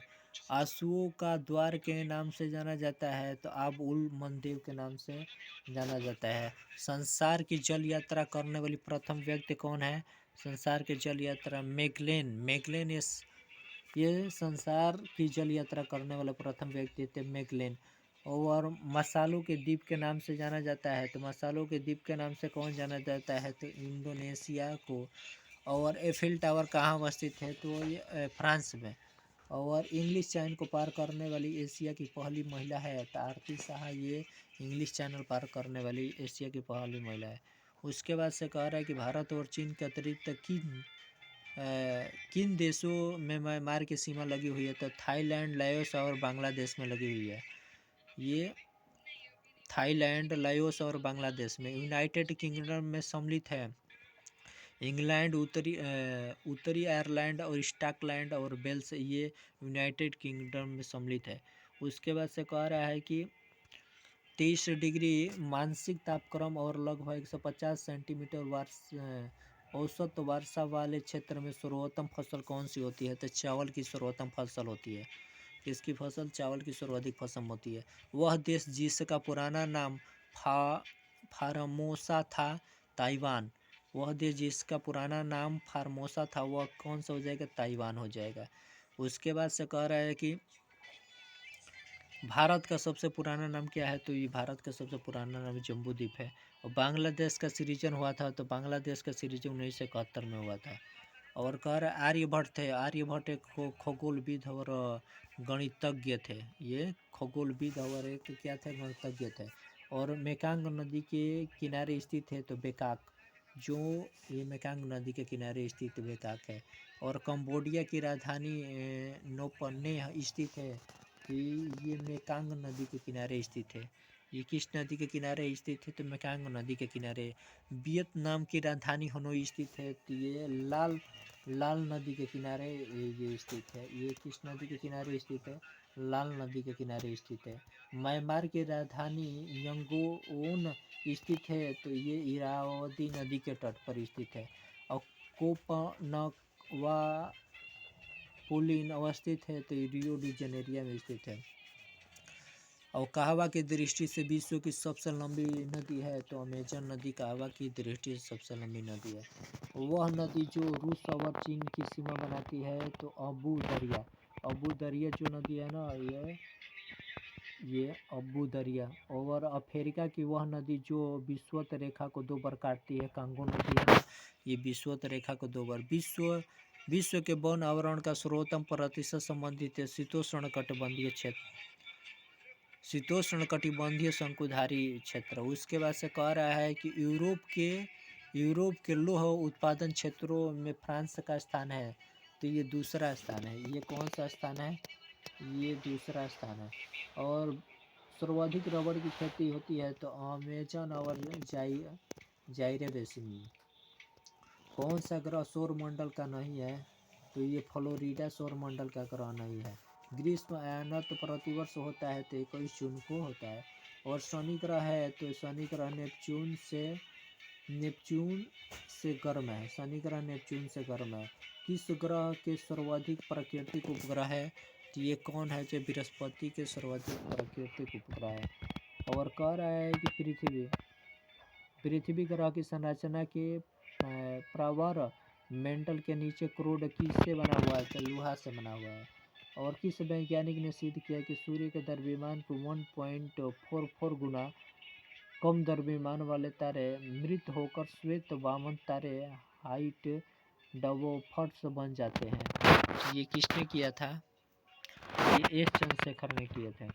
आंसुओं का द्वार के नाम से जाना जाता है तो आब उल मंदेव के नाम से जाना जाता है। संसार की जल यात्रा करने वाली प्रथम व्यक्ति कौन है? संसार की जल यात्रा मैगलेन ये संसार की जल यात्रा करने वाले प्रथम व्यक्ति थे मैगलेन। और मसालों के द्वीप के नाम से जाना जाता है तो मसालों के द्वीप के नाम से कौन जाना जाता है? तो इंडोनेशिया को। और एफिल टावर कहाँ अवस्थित है? तो ये फ्रांस में। और इंग्लिश चैनल को पार करने वाली एशिया की पहली महिला है तो आरती शाह। ये इंग्लिश चैनल पार करने वाली एशिया की पहली महिला है। उसके बाद से कह रहा है कि भारत और चीन के अतिरिक्त किन देशों में म्यांमार की सीमा लगी हुई है? तो थाईलैंड, लाओस और बांग्लादेश में लगी हुई है। ये थाईलैंड, लाओस और बांग्लादेश में। यूनाइटेड किंगडम में सम्मिलित है इंग्लैंड, उत्तरी आयरलैंड और स्कॉटलैंड और वेल्स। ये यूनाइटेड किंगडम में सम्मिलित है। उसके बाद से कह रहा है कि 23 डिग्री मानसिक तापक्रम और लगभग 150 सेंटीमीटर औसत वर्षा वाले क्षेत्र में सर्वोत्तम फसल कौन सी होती है? तो चावल की सर्वोत्तम फसल होती है। किसकी फसल? चावल की सर्वाधिक फसल होती है। वह देश जिसका पुराना नाम फार्मोसा था, ताइवान। वह देश जिसका पुराना नाम फार्मोसा था वह कौन सा हो जाएगा? ताइवान हो जाएगा। उसके बाद से कह रहा है कि भारत का सबसे पुराना नाम क्या है? तो ये भारत का सबसे पुराना नाम जम्बू द्वीप है। और बांग्लादेश का सृजन हुआ था तो बांग्लादेश का सृजन 1971 में हुआ था। और कह रहा है आर्यभट्ट थे। आर्यभट्ट एक खगोलविद और गणितज्ञ थे। ये खगोलविद और एक क्या थे? गणितज्ञ थे। और मेकांग नदी के किनारे स्थित है तो बेकाक। जो ये मेकांग नदी के किनारे स्थित बेकाक है। और कंबोडिया की राजधानी नोपन्ने स्थित है। ये मेकांग नदी के किनारे स्थित है। ये किस नदी के किनारे स्थित है? तो मेकांग नदी के किनारे। वियतनाम की राजधानी हनोई स्थित है तो ये लाल नदी के किनारे ये स्थित है। ये किस नदी के किनारे स्थित है? लाल नदी के किनारे स्थित है। म्यांमार की राजधानी यंगोन स्थित है तो ये इरावदी नदी के तट पर स्थित है। और कोपनकवा पुलिन अवस्थित है तो रियो डी जेनेरिया में स्थित है। और कहवा की दृष्टि से विश्व की सबसे लंबी नदी है तो अमेजन नदी कहवा की दृष्टि से सबसे लंबी नदी है। वह नदी जो रूस और चीन की सीमा बनाती है तो अबू दरिया जो नदी है ना ये अबू दरिया। और अफ्रीका की वह नदी जो विषुवत रेखा को दो बार काटती है, कांगो नदी है ना, ये विषुवत रेखा को दो बार। विश्व के वन आवरण का सर्वोत्तम प्रतिशत संबंधित है शीतोष्ण कटिबंधीय शंकुधारी क्षेत्र। उसके बाद से कह रहा है कि यूरोप के लौह उत्पादन क्षेत्रों में फ्रांस का स्थान है तो ये दूसरा स्थान है। ये कौन सा स्थान है? ये दूसरा स्थान है। और सर्वाधिक रबड़ की खेती होती है तो अमेजन और जायरे बेसिन में। कौन सा ग्रह सौर मंडल का नहीं है? तो ये फ्लोरिडा सौर मंडल का ग्रह नहीं है। ग्रीष्म अयनत प्रतिवर्ष होता है तो 21 जून को होता है। और शनि ग्रह है तो शनि ग्रह नेपच्यून से गर्म है। शनि ग्रह नेपच्यून से गर्म है। किस ग्रह के सर्वाधिक प्राकृतिक उपग्रह है? तो ये कौन है? जो बृहस्पति के सर्वाधिक प्राकृतिक उपग्रह है। और कह रहा है कि पृथ्वी ग्रह की संरचना के प्रावर मेंटल के नीचे क्रूड किससे बना हुआ है? तो लोहा से बना हुआ है। और किस वैज्ञानिक ने सिद्ध किया कि सूर्य के द्रव्यमान को 1.44 गुना कम द्रव्यमान वाले तारे मृत होकर श्वेत वामन तारे हाइट डबोफर्स बन जाते हैं? ये किसने किया था? ये एस चंद्रशेखर ने किए थे।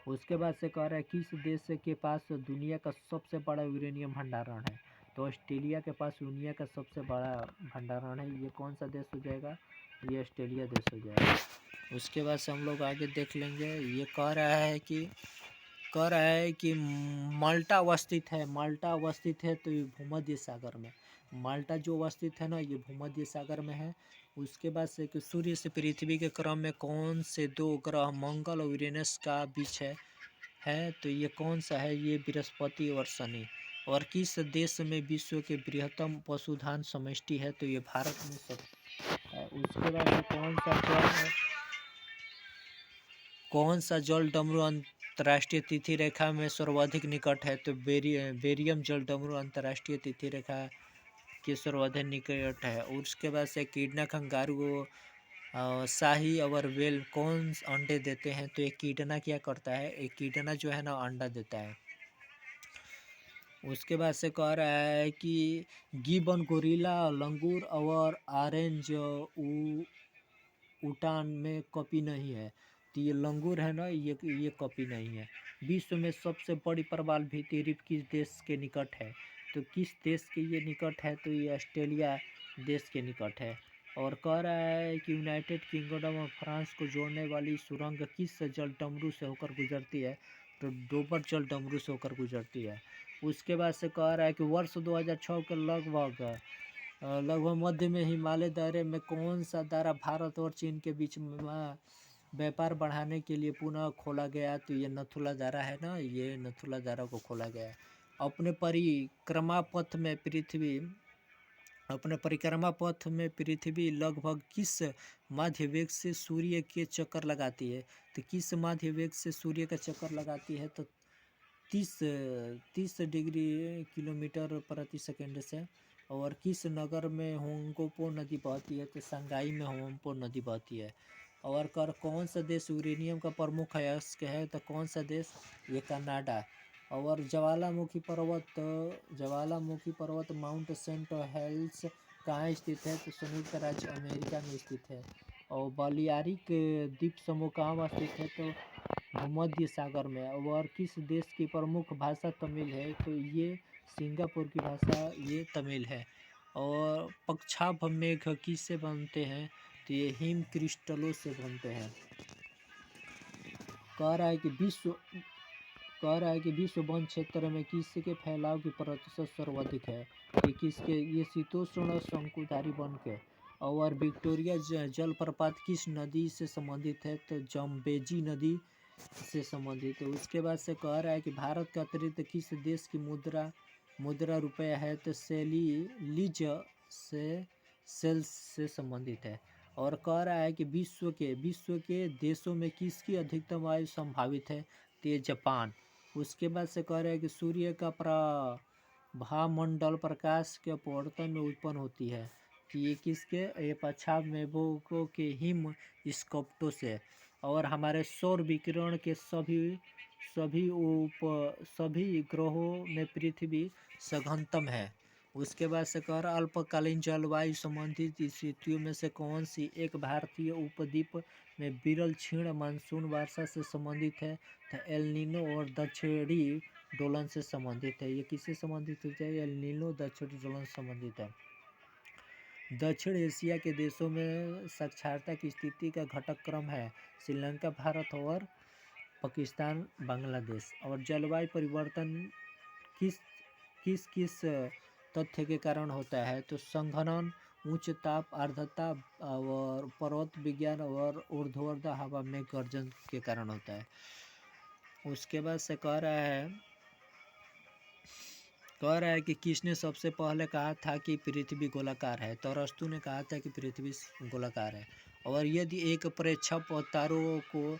उसके बाद से कह रहा है किस देश के पास दुनिया का सबसे बड़ा यूरेनियम भंडारण है? तो ऑस्ट्रेलिया के पास दुनिया का सबसे बड़ा भंडारण है। ये कौन सा देश हो जाएगा? ये ऑस्ट्रेलिया देश हो जाएगा। उसके बाद से हम लोग आगे देख लेंगे। ये कह रहा है कि माल्टा अवस्थित है। माल्टा अवस्थित है तो ये भूमध्य सागर में, माल्टा जो अवस्थित है ना, ये भूमध्य सागर में है। उसके बाद से कि सूर्य से पृथ्वी के क्रम में कौन से दो ग्रह मंगल और यूरेनस का बीच है? तो ये कौन सा है? ये बृहस्पति और शनि। और किस देश में विश्व के बृहत्तम पशुधन समष्टि है? तो ये भारत में सब है। उसके बाद में कौन सा जल डमरू अंतर्राष्ट्रीय तिथि रेखा में सर्वाधिक निकट है? तो बेरियम जल डमरू अंतर्राष्ट्रीय तिथि रेखा के सर्वाधिक निकट है। उसके बाद से कीड़ना, कंगारू, शाही और वेल कौन अंडे देते हैं? तो एक कीड़ना क्या करता है? एक कीड़ना जो है ना अंडा देता है। उसके बाद से कह रहा है कि गिबन, गोरिल्ला, लंगूर और ऑरेंज उटान में कॉपी नहीं है। तो ये लंगूर है ना, ये कॉपी नहीं है। विश्व में सबसे बड़ी प्रवाल भित्ति रिप किस देश के निकट है? तो किस देश के ये निकट है? तो ये ऑस्ट्रेलिया देश के निकट है। और कह रहा है कि यूनाइटेड किंगडम और फ्रांस को जोड़ने वाली सुरंग किस जल डमरू से होकर गुजरती है? तो डोबर जल डमरू से होकर गुजरती है। उसके बाद से कह रहा है कि वर्ष 2006 के लगभग मध्य में हिमालय दायरे में कौन सा दायरा भारत और चीन के बीच में व्यापार बढ़ाने के लिए पुनः खोला गया? तो ये नथुला दायरा है ना, ये नथुला दायरा को खोला गया। अपने परिक्रमा पथ में पृथ्वी लगभग किस माध्य वेग से सूर्य के चक्कर लगाती है? तो किस माध्य वेग से सूर्य का चक्कर लगाती है? तो 30 डिग्री किलोमीटर प्रति सेकंड से। और किस नगर में होंगपो नदी बहती है? तो शंघाई में होंगपो नदी बहती है। और कौन सा देश यूरेनियम का प्रमुख अयस्क है? तो कौन सा देश? ये कनाडा। और ज्वालामुखी पर्वत माउंट सेंट हेल्स कहाँ स्थित है? तो संयुक्त राज्य अमेरिका में स्थित है। और बालियारिक द्वीप समूह कहाँ स्थित है? तो भूमध्य सागर में। और किस देश की प्रमुख भाषा तमिल है? तो ये सिंगापुर की भाषा ये तमिल है। और पक्षाभ मेघ किससे बनते हैं? तो ये हिम क्रिस्टलों से बनते हैं। कह रहा है कि विश्व वन क्षेत्र में किसके फैलाव की प्रतिशत सर्वाधिक है? ये शीतोष्ण शंकुधारी वन के। और विक्टोरिया जलप्रपात किस नदी से संबंधित है? तो जम्बेजी नदी से संबंधित है। उसके बाद से कह रहा है कि भारत के अतिरिक्त किस देश की मुद्रा रुपया है? तो सेल्स से संबंधित है। और कह रहा है कि विश्व के देशों में किसकी अधिकतम आयु संभावित है? तो ये जापान। उसके बाद से कह रहा है कि सूर्य का प्रभामंडल प्रकाश के अपवर्तन में उत्पन्न होती है। कि ये किसके? ये पश्चात मेघों के हिम स्कप्टों से। और हमारे सौर विकिरण के सभी ग्रहों में पृथ्वी सघनतम है। उसके बाद से कह रहा अल्पकालीन जलवायु संबंधित स्थितियों में से कौन सी एक भारतीय उपद्वीप में विरल क्षीण मानसून वर्षा से संबंधित है? तो एल नीनो और दक्षिणी दोलन से संबंधित है। ये किससे संबंधित होता है? एल नीनो दक्षिणी दोलन से संबंधित है। दक्षिण एशिया के देशों में साक्षरता की स्थिति का घटक क्रम है श्रीलंका, भारत और पाकिस्तान, बांग्लादेश। और जलवायु परिवर्तन किस तथ्य के कारण होता है? तो संघनन, उच्च ताप, आर्द्रता और पर्वत विज्ञान और ऊर्ध्वाधर हवा में गर्जन के कारण होता है। उसके बाद से कह रहा है कि किसने सबसे पहले कहा था कि पृथ्वी गोलाकार है? तो अरस्तु ने कहा था कि पृथ्वी गोलाकार है। और यदि एक प्रेक्षक तारों को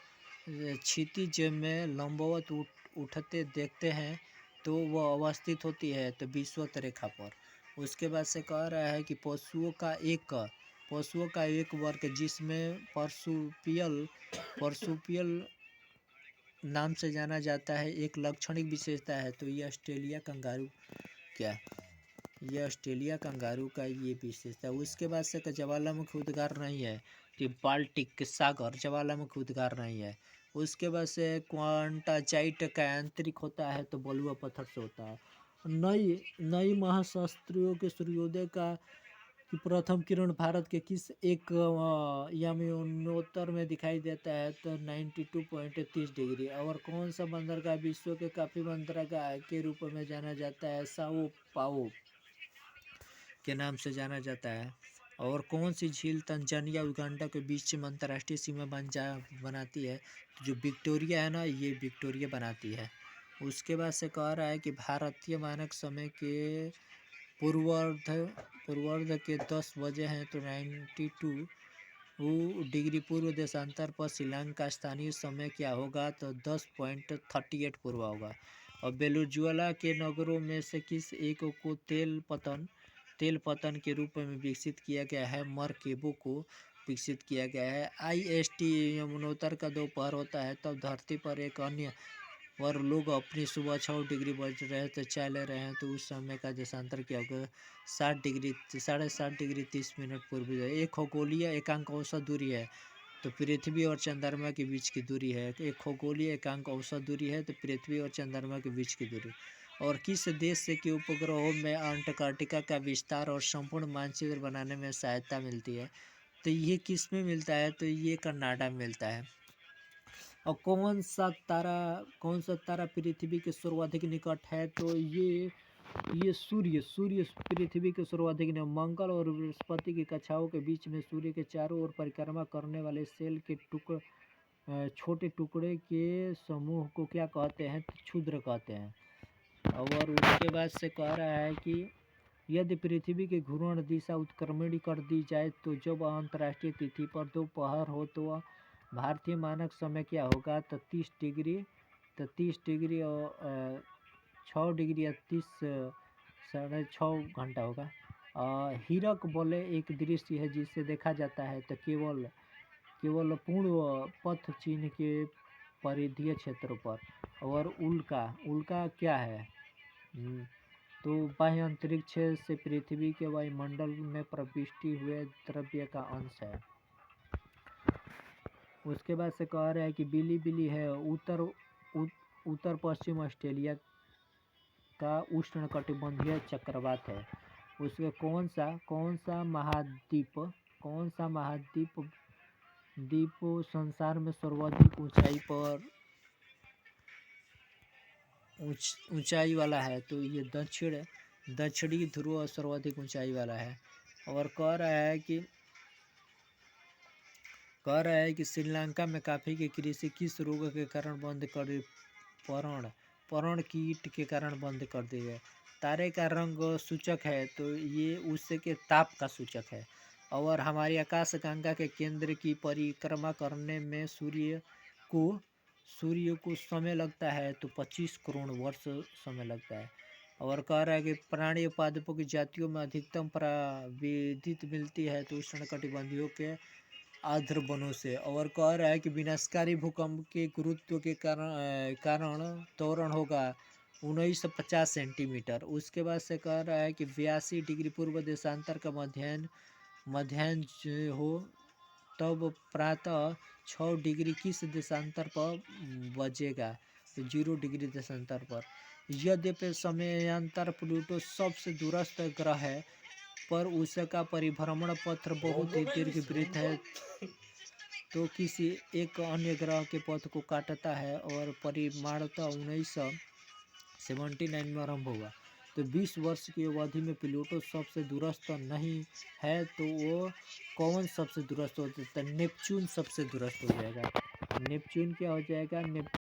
क्षितिज में लंबवत उठते देखते हैं तो वह अवस्थित होती है तो विषुवत रेखा पर। उसके बाद से कह रहा है कि पशुओं का एक पशुओं का एक वर्ग जिसमें परसुपियल नाम से जाना जाता है एक लाक्षणिक विशेषता है। तो ये ऑस्ट्रेलिया कंगारू क्या है? ये ऑस्ट्रेलिया कंगारू का ये विशेषता है। उसके बाद से ज्वालामुखी उद्गार नहीं है, कि बाल्टिक सागर ज्वालामुखी उद्गार नहीं है। उसके बाद से क्वांटाजाइट का आंतरिक होता है तो बलुआ पत्थर से होता है। नई महाशास्त्रियों के सूर्योदय का कि प्रथम किरण भारत के किस एक यमुनोत्तर में दिखाई देता है तो 92.30 डिग्री। और कौन सा बंदरगाह विश्व के काफी बंदरगाह के रूप में जाना जाता है? साओ पाओ के नाम से जाना जाता है। और कौन सी झील तंजानिया उगांडा के बीच में अंतर्राष्ट्रीय सीमा बनाती है? तो जो विक्टोरिया है ना, ये विक्टोरिया बनाती है। उसके बाद से कह रहा है कि भारतीय मानक समय के पूर्वार्ध के 10 बजे हैं तो 92 डिग्री पूर्व देशांतर पर श्रीलंका स्थानीय समय क्या होगा? तो 10.38 पूर्व होगा। और वेनेजुएला के नगरों में से किस एक को तेल पतन के रूप में विकसित किया गया है? मरकेबो को विकसित किया गया है। IST यमुनोत्तर का दोपहर होता है तब धरती पर एक अन्य और लोग अपनी सुबह 6 डिग्री बज रहे हैं तो चाय ले रहे हैं तो उस समय का देशांतर क्या होगा? 7.30 डिग्री 30 मिनट पूर्व। एक खगोलीय एकांक औसत दूरी है तो पृथ्वी और चंद्रमा के बीच की दूरी है। एक खगोलीय एकांक औसत दूरी है तो पृथ्वी और चंद्रमा के बीच की दूरी। और किस देश से के उपग्रहों में अंटार्कटिका का विस्तार और संपूर्ण मानचित्र बनाने में सहायता मिलती है? तो ये किस में मिलता है? तो ये कनाडा में मिलता है। और कौन सा तारा पृथ्वी के सर्वाधिक निकट है? तो ये सूर्य पृथ्वी के सर्वाधिक निकट। मंगल और बृहस्पति की कक्षाओं के बीच में सूर्य के चारों ओर परिक्रमा करने वाले सेल के छोटे टुकड़े के समूह को क्या कहते हैं? तो क्षुद्र कहते हैं। और उसके बाद से कह रहा है कि यदि पृथ्वी की घूर्णन दिशा उत्क्रमणी कर दी जाए तो जब अंतर्राष्ट्रीय तिथि पर दोपहर हो तो भारतीय मानक समय क्या होगा? तो 30 डिग्री और 6 डिग्री या 6.5 घंटा होगा। हीरक बोले एक दृश्य है जिसे देखा जाता है तो केवल पूर्ण पथ चिन्ह के परिधीय क्षेत्रों पर। और उल्का क्या है? तो बाह्य अंतरिक्ष से पृथ्वी के वायुमंडल में प्रविष्टि हुए द्रव्य का अंश है। उसके बाद से कह रहा है कि बिली है उत्तर पश्चिम ऑस्ट्रेलिया का उष्णकटिबंधीय चक्रवात है। उसके कौन सा महाद्वीप संसार में सर्वाधिक ऊंचाई वाला है? तो ये दक्षिणी ध्रुव सर्वाधिक ऊंचाई वाला है। और कह रहा है कि श्रीलंका में कॉफी की कृषि किस रोग के कारण बंद कर पर्ण कीट के कारण बंद कर दी है? तारे का रंग सूचक है तो ये उससे के ताप का सूचक है। और हमारी आकाशगंगा के केंद्र की परिक्रमा करने में सूर्य को समय लगता है तो 25 करोड़ वर्ष समय लगता है। और कह रहा है कि प्राणी पादपों की जातियों में अधिकतम प्राविधित मिलती है तो उष्णकटिबंधीयों के आर्द्र वनों से। और कह रहा है कि विनाशकारी भूकंप के गुरुत्व के कारण त्वरण होगा 1950 सेंटीमीटर। उसके बाद से कह रहा है कि 82 डिग्री पूर्व देशांतर का मध्याह्न हो तब प्रातः 6 डिग्री किस देशांतर पर बजेगा? तो 0 डिग्री देशांतर पर। यद्यपि समयांतर प्लूटो सबसे दूरस्थ ग्रह है पर उसका परिभ्रमण पथ बहुत ही दीर्घवृत्त है तो किसी एक अन्य ग्रह के पथ को काटता है और परिमाणतः 1979 में आरंभ हुआ। तो 20 वर्ष की अवधि में प्लूटो सबसे दूरस्थ नहीं है तो वो कौन सबसे दूरस्थ हो जाता है? नेपच्यून सबसे दूरस्थ हो जाएगा। नेपच्यून क्या हो जाएगा?